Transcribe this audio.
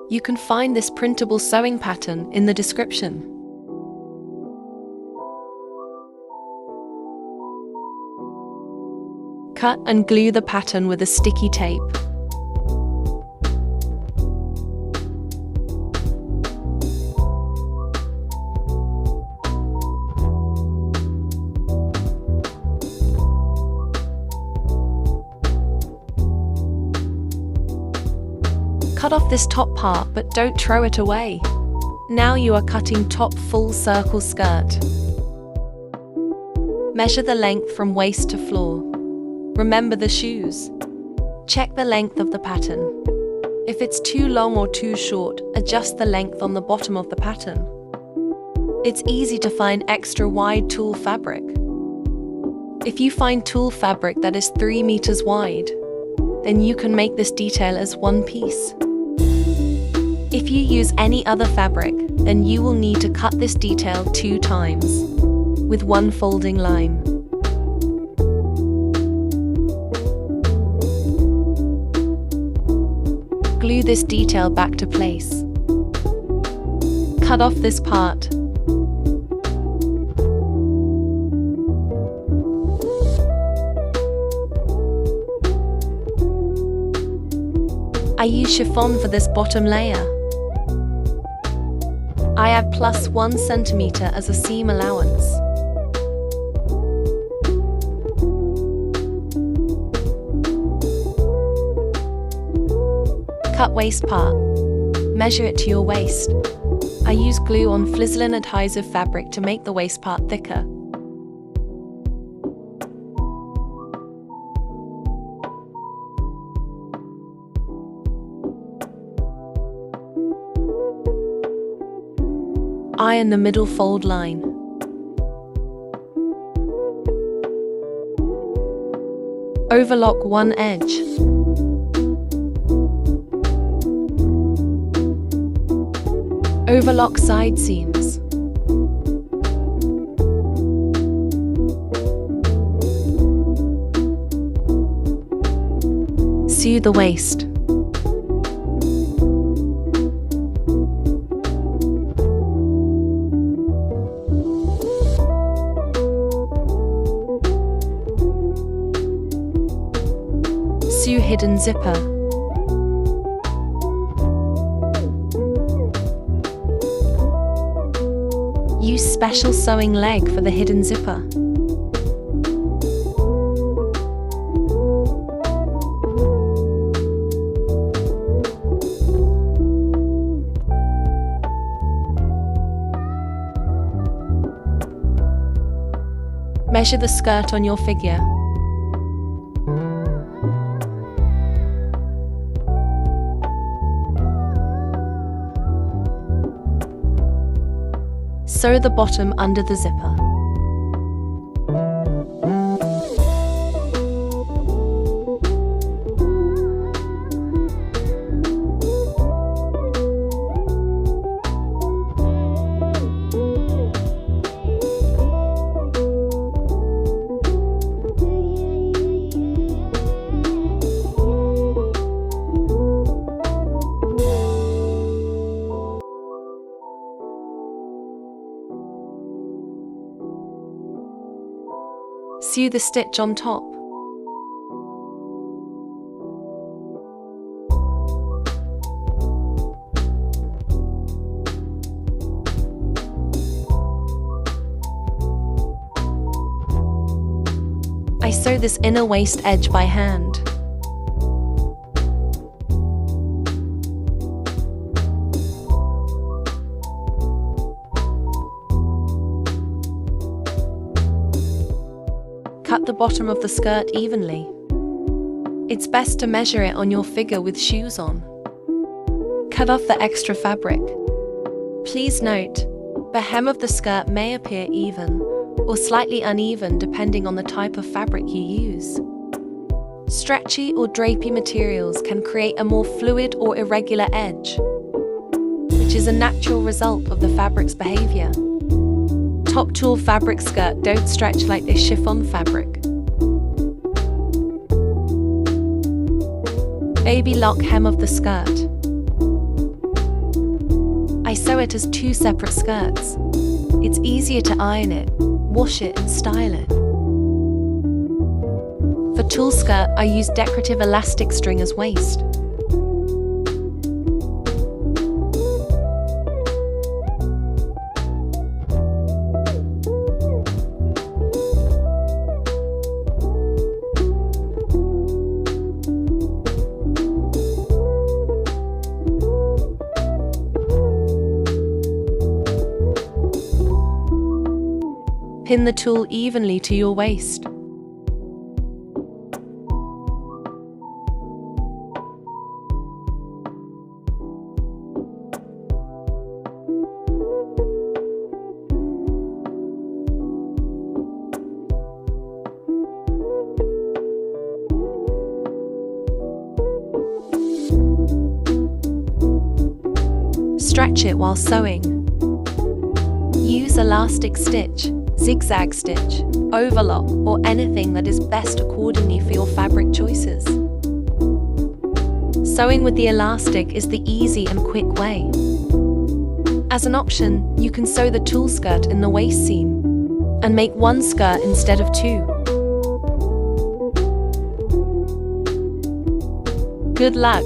You can find this printable sewing pattern in the description. Cut and glue the pattern with a sticky tape. Cut off this top part, but don't throw it away. Now you are cutting top full circle skirt. Measure the length from waist to floor. Remember the shoes. Check the length of the pattern. If it's too long or too short, adjust the length on the bottom of the pattern. It's easy to find extra wide tulle fabric. If you find tulle fabric that is 3 meters wide, then you can make this detail as one piece. If you use any other fabric, then you will need to cut this detail 2 times, with 1 folding line. Glue this detail back to place. Cut off this part. I use chiffon for this bottom layer. I have plus 1 centimeter as a seam allowance. Cut waist part. Measure it to your waist. I use glue on Flislin adhesive fabric to make the waist part thicker. Iron the middle fold line. Overlock one edge. Overlock side seams. Sew the waist. Sew hidden zipper. Use special sewing leg for the hidden zipper. Measure the skirt on your figure. Sew the bottom under the zipper. Sew the stitch on top. I sew this inner waist edge by hand. Cut the bottom of the skirt evenly. It's best to measure it on your figure with shoes on. Cut off the extra fabric. Please note, the hem of the skirt may appear even or slightly uneven depending on the type of fabric you use. Stretchy or drapey materials can create a more fluid or irregular edge, which is a natural result of the fabric's behavior. Top tulle fabric skirt don't stretch like this chiffon fabric. Baby lock hem of the skirt. sew it as 2 separate skirts. It's easier to iron it, wash it and style it. For tulle skirt, I use decorative elastic string as waist. Pin the tulle evenly to your waist. Stretch it while sewing. Use elastic stitch, zigzag stitch, overlock, or anything that is best accordingly for your fabric choices. Sewing with the elastic is the easy and quick way. As an option, you can sew the tulle skirt in the waist seam and make 1 skirt instead of 2. Good luck!